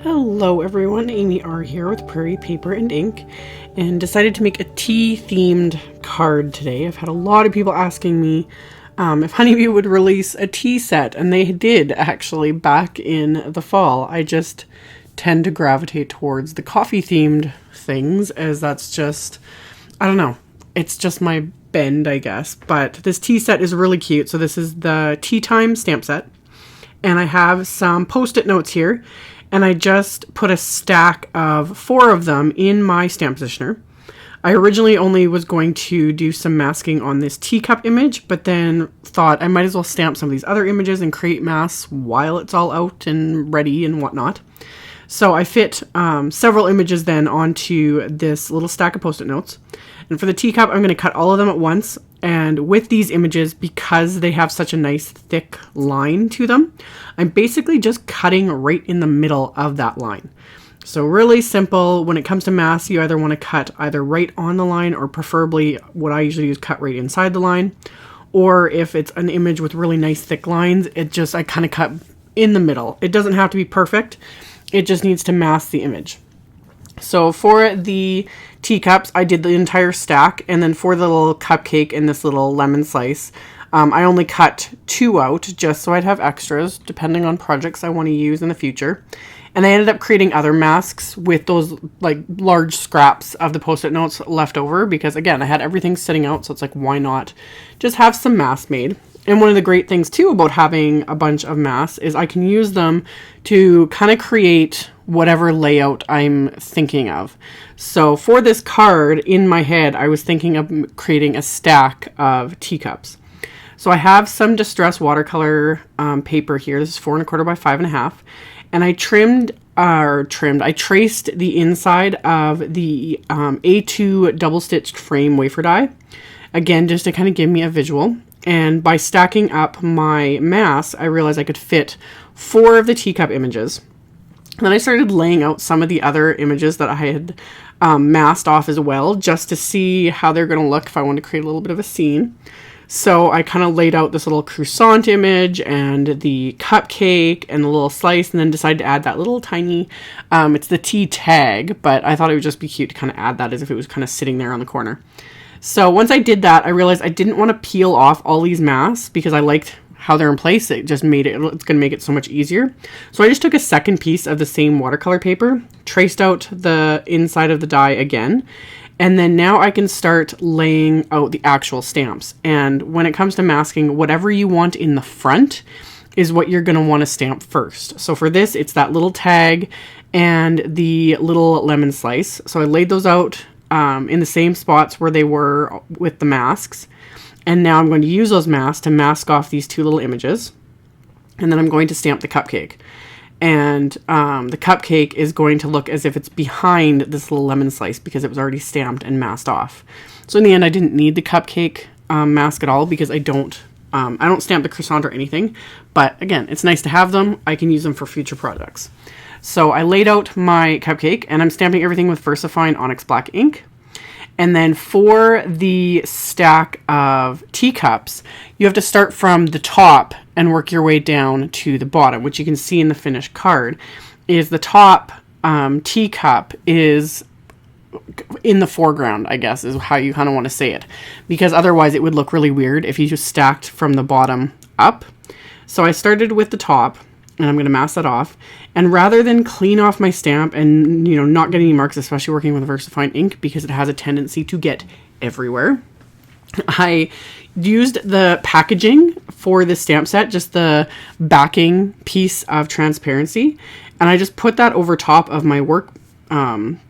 Hello everyone, AmyR here with Prairie Paper and Ink, and decided to make a tea themed card today. I've had a lot of people asking me if Honeybee would release a tea set, and they did actually back in the fall. I just tend to gravitate towards the coffee themed things, as that's just, I don't know, it's just my bend, I guess. But this tea set is really cute. So this is the Tea Time stamp set, and I have some post-it notes here. And I just put a stack of 4 of them in my stamp positioner. I originally only was going to do some masking on this teacup image, but then thought I might as well stamp some of these other images and create masks while it's all out and ready and whatnot. So I fit several images then onto this little stack of post-it notes. And for the teacup, I'm going to cut all of them at once. And with these images, because they have such a nice thick line to them, I'm basically just cutting right in the middle of that line. So really simple. When it comes to masks, you either want to cut either right on the line, or preferably what I usually use, cut right inside the line. Or if it's an image with really nice thick lines, I kind of cut in the middle. It doesn't have to be perfect. It just needs to mask the image. So for the teacups, I did the entire stack, and then for the little cupcake and this little lemon slice, I only cut 2 out just so I'd have extras depending on projects I want to use in the future. And I ended up creating other masks with those like large scraps of the post-it notes left over, because again, I had everything sitting out, so it's like, why not just have some masks made? And one of the great things too about having a bunch of masks is I can use them to kind of create whatever layout I'm thinking of. So for this card, in my head, I was thinking of creating a stack of teacups. So I have some distress watercolor paper here. This is 4 1/4 by 5 1/2. And I traced the inside of the A2 double stitched frame wafer die. Again, just to kind of give me a visual. And by stacking up my masks, I realized I could fit 4 of the teacup images. And then I started laying out some of the other images that I had masked off as well, just to see how they're going to look if I wanted to create a little bit of a scene. So I kind of laid out this little croissant image and the cupcake and the little slice, and then decided to add that little tiny, it's the tea tag, but I thought it would just be cute to kind of add that as if it was kind of sitting there on the corner. So once I did that, I realized I didn't want to peel off all these masks because I liked how they're in place. It's going to make it so much easier. So I just took a second piece of the same watercolor paper, traced out the inside of the die again, and then now I can start laying out the actual stamps. And when it comes to masking, whatever you want in the front is what you're going to want to stamp first. So for this, it's that little tag and the little lemon slice. So I laid those out in the same spots where they were with the masks. And now I'm going to use those masks to mask off these 2 little images. And then I'm going to stamp the cupcake. And the cupcake is going to look as if it's behind this little lemon slice because it was already stamped and masked off. So in the end, I didn't need the cupcake mask at all because I don't stamp the croissant or anything. But again, it's nice to have them. I can use them for future projects. So I laid out my cupcake, and I'm stamping everything with VersaFine ONYX black ink. And then for the stack of teacups, you have to start from the top and work your way down to the bottom, which you can see in the finished card. Is the top teacup is in the foreground, I guess, is how you kind of want to say it. Because otherwise it would look really weird if you just stacked from the bottom up. So I started with the top, and I'm going to mask that off. And rather than clean off my stamp and, not get any marks, especially working with VersaFine ink because it has a tendency to get everywhere, I used the packaging for the stamp set, just the backing piece of transparency, and I just put that over top of my work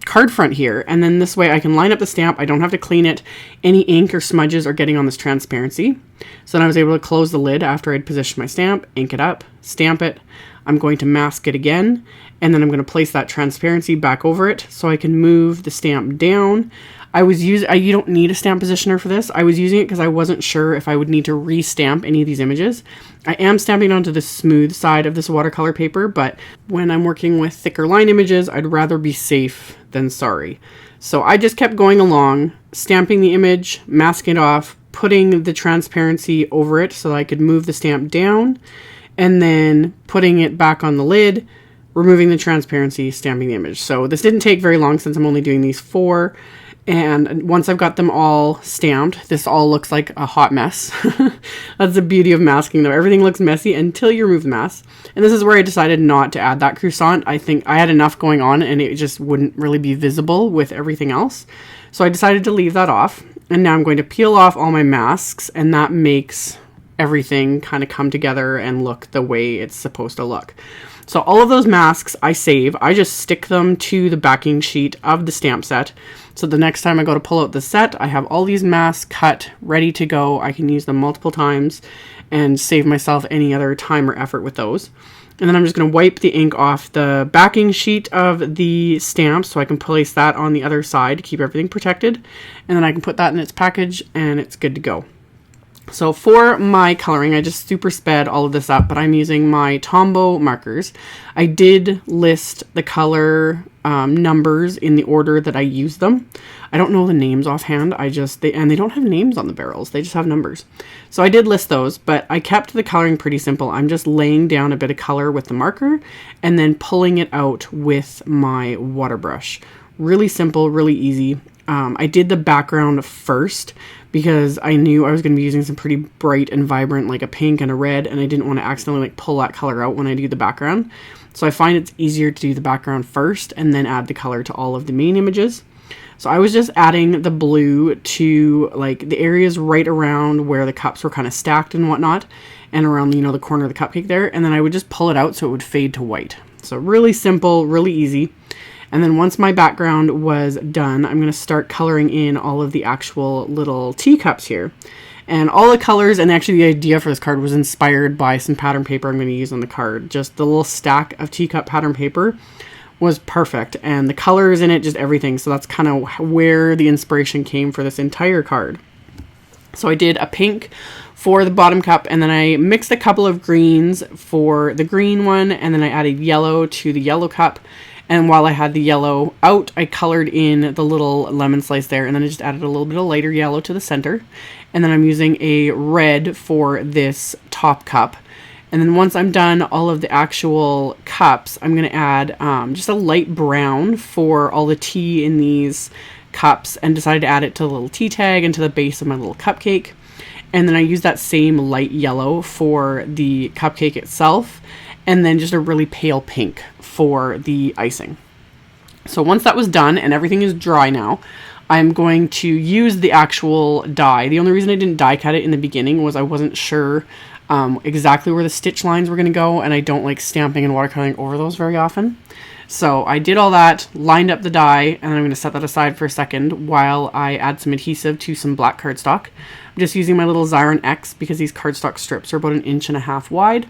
card front here, and then this way I can line up the stamp. I don't have to clean it. Any ink or smudges are getting on this transparency. So then I was able to close the lid after I'd positioned my stamp, ink it up, stamp it. I'm going to mask it again, and then I'm going to place that transparency back over it so I can move the stamp down. You don't need a stamp positioner for this. I was using it because I wasn't sure if I would need to re-stamp any of these images. I am stamping onto the smooth side of this watercolor paper, but when I'm working with thicker line images, I'd rather be safe than sorry. So I just kept going along, stamping the image, masking it off, putting the transparency over it so that I could move the stamp down, and then putting it back on the lid, removing the transparency, stamping the image. So this didn't take very long since I'm only doing these 4. And once I've got them all stamped, this all looks like a hot mess. That's the beauty of masking though. Everything looks messy until you remove the mask. And this is where I decided not to add that croissant. I think I had enough going on and it just wouldn't really be visible with everything else. So I decided to leave that off. And now I'm going to peel off all my masks, and that makes everything kind of come together and look the way it's supposed to look. So all of those masks I save. I just stick them to the backing sheet of the stamp set. So the next time I go to pull out the set, I have all these masks cut, ready to go. I can use them multiple times and save myself any other time or effort with those. And then I'm just going to wipe the ink off the backing sheet of the stamp so I can place that on the other side to keep everything protected. And then I can put that in its package and it's good to go. So for my coloring, I just super sped all of this up, but I'm using my Tombow markers. I did list the color numbers in the order that I use them. I don't know the names offhand. And they don't have names on the barrels. They just have numbers. So I did list those, but I kept the coloring pretty simple. I'm just laying down a bit of color with the marker and then pulling it out with my water brush. Really simple, really easy. I did the background first because I knew I was going to be using some pretty bright and vibrant, like a pink and a red, and I didn't want to accidentally like pull that color out when I do the background. So I find it's easier to do the background first and then add the color to all of the main images. So I was just adding the blue to like the areas right around where the cups were kind of stacked and whatnot, and around, you know, the corner of the cupcake there, and then I would just pull it out so it would fade to white. So really simple, really easy. And then once my background was done, I'm going to start coloring in all of the actual little teacups here. And all the colors, and actually the idea for this card was inspired by some pattern paper I'm going to use on the card. Just the little stack of teacup pattern paper was perfect. And the colors in it, just everything. So that's kind of where the inspiration came for this entire card. So I did a pink for the bottom cup, and then I mixed a couple of greens for the green one, and then I added yellow to the yellow cup. And while I had the yellow out, I colored in the little lemon slice there, and then I just added a little bit of lighter yellow to the center. And then I'm using a red for this top cup. And then once I'm done all of the actual cups, I'm going to add just a light brown for all the tea in these cups, and decided to add it to the little tea tag and to the base of my little cupcake. And then I use that same light yellow for the cupcake itself, and then just a really pale pink for the icing. So once that was done and everything is dry now, I'm going to use the actual die. The only reason I didn't die cut it in the beginning was I wasn't sure exactly where the stitch lines were going to go, and I don't like stamping and watercoloring over those very often. So I did all that, lined up the die, and I'm going to set that aside for a second while I add some adhesive to some black cardstock. I'm just using my little Xyron X because these cardstock strips are about 1.5 inches wide.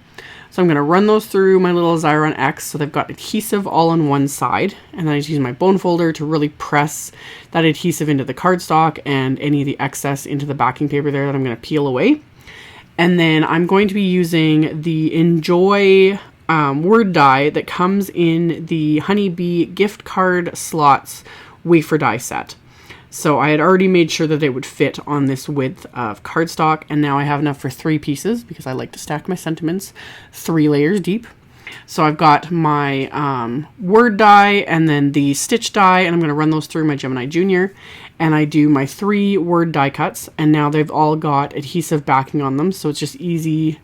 So I'm going to run those through my little Xyron X so they've got adhesive all on one side. And then I just use my bone folder to really press that adhesive into the cardstock and any of the excess into the backing paper there that I'm going to peel away. And then I'm going to be using the Enjoy word die that comes in the Honeybee gift card slots wafer die set. So I had already made sure that they would fit on this width of cardstock, and now I have enough for 3 pieces because I like to stack my sentiments 3 layers deep. So I've got my word die and then the stitch die, and I'm going to run those through my Gemini Junior, and I do my 3 word die cuts, and now they've all got adhesive backing on them, so it's just easy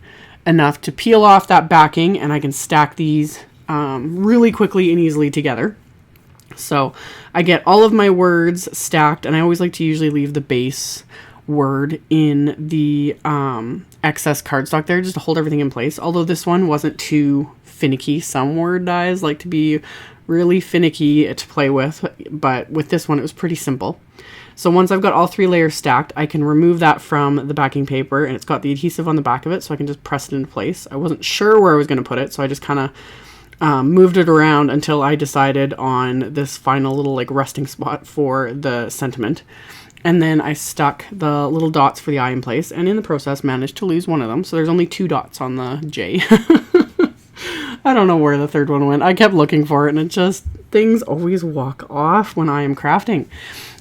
enough to peel off that backing, and I can stack these really quickly and easily together. So I get all of my words stacked, and I always like to usually leave the base word in the excess cardstock there just to hold everything in place. Although this one wasn't too finicky. Some word dies like to be really finicky to play with, but with this one it was pretty simple. So once I've got all 3 layers stacked, I can remove that from the backing paper, and it's got the adhesive on the back of it, so I can just press it into place. I wasn't sure where I was going to put it, so I just kind of moved it around until I decided on this final little like resting spot for the sentiment. And then I stuck the little dots for the eye in place, and in the process managed to lose one of them. So there's only 2 dots on the J. I don't know where the third one went. I kept looking for it, and it just, things always walk off when I am crafting.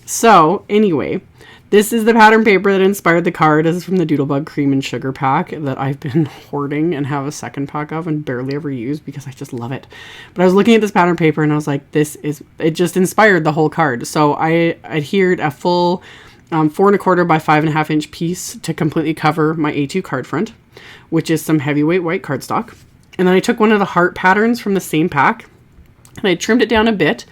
So anyway, This is the pattern paper that inspired the card. This is from the Doodlebug Cream and Sugar pack that I've been hoarding and have a second pack of and barely ever use because I just love it. But I was looking at this pattern paper and I was like, it just inspired the whole card. So I adhered a full 4¼ by 5½ inch piece to completely cover my A2 card front, which is some heavyweight white cardstock. And then I took one of the heart patterns from the same pack and I trimmed it down a bit.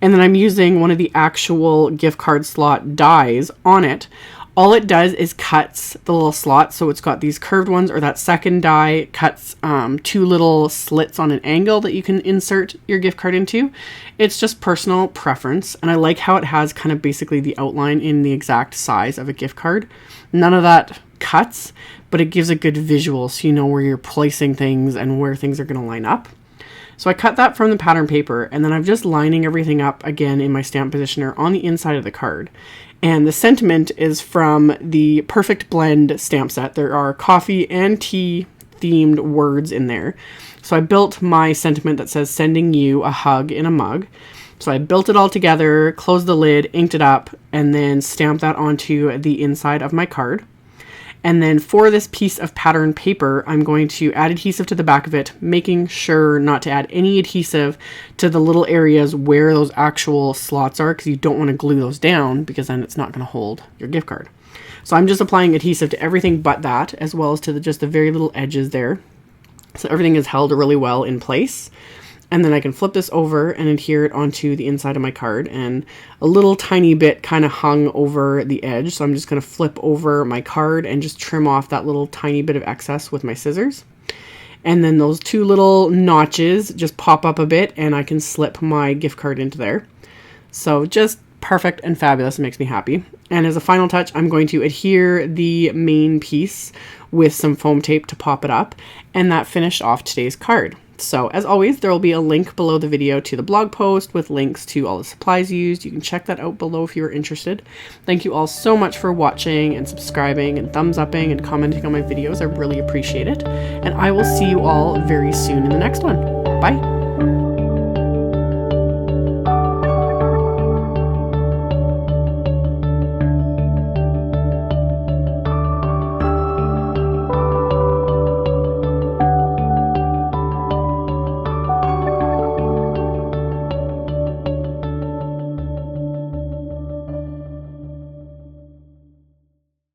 And then I'm using one of the actual gift card slot dies on it. All it does is cuts the little slots. So it's got these curved ones, or that second die cuts 2 little slits on an angle that you can insert your gift card into. It's just personal preference. And I like how it has kind of basically the outline in the exact size of a gift card. None of that cuts, but it gives a good visual so you know where you're placing things and where things are going to line up. So I cut that from the pattern paper, and then I'm just lining everything up again in my stamp positioner on the inside of the card. And the sentiment is from the Perfect Blend stamp set. There are coffee and tea themed words in there. So I built my sentiment that says sending you a hug in a mug. So I built it all together, closed the lid, inked it up, and then stamped that onto the inside of my card. And then for this piece of pattern paper, I'm going to add adhesive to the back of it, making sure not to add any adhesive to the little areas where those actual slots are, because you don't want to glue those down because then it's not going to hold your gift card. So I'm just applying adhesive to everything but that, as well as to just the very little edges there. So everything is held really well in place. And then I can flip this over and adhere it onto the inside of my card, and a little tiny bit kind of hung over the edge. So I'm just going to flip over my card and just trim off that little tiny bit of excess with my scissors. And then those 2 little notches just pop up a bit and I can slip my gift card into there. So just perfect and fabulous. It makes me happy. And as a final touch, I'm going to adhere the main piece with some foam tape to pop it up. And that finished off today's card. So as always, there will be a link below the video to the blog post with links to all the supplies used. You can check that out below if you're interested. Thank you all so much for watching and subscribing and thumbs upping and commenting on my videos. I really appreciate it. And I will see you all very soon in the next one. Bye.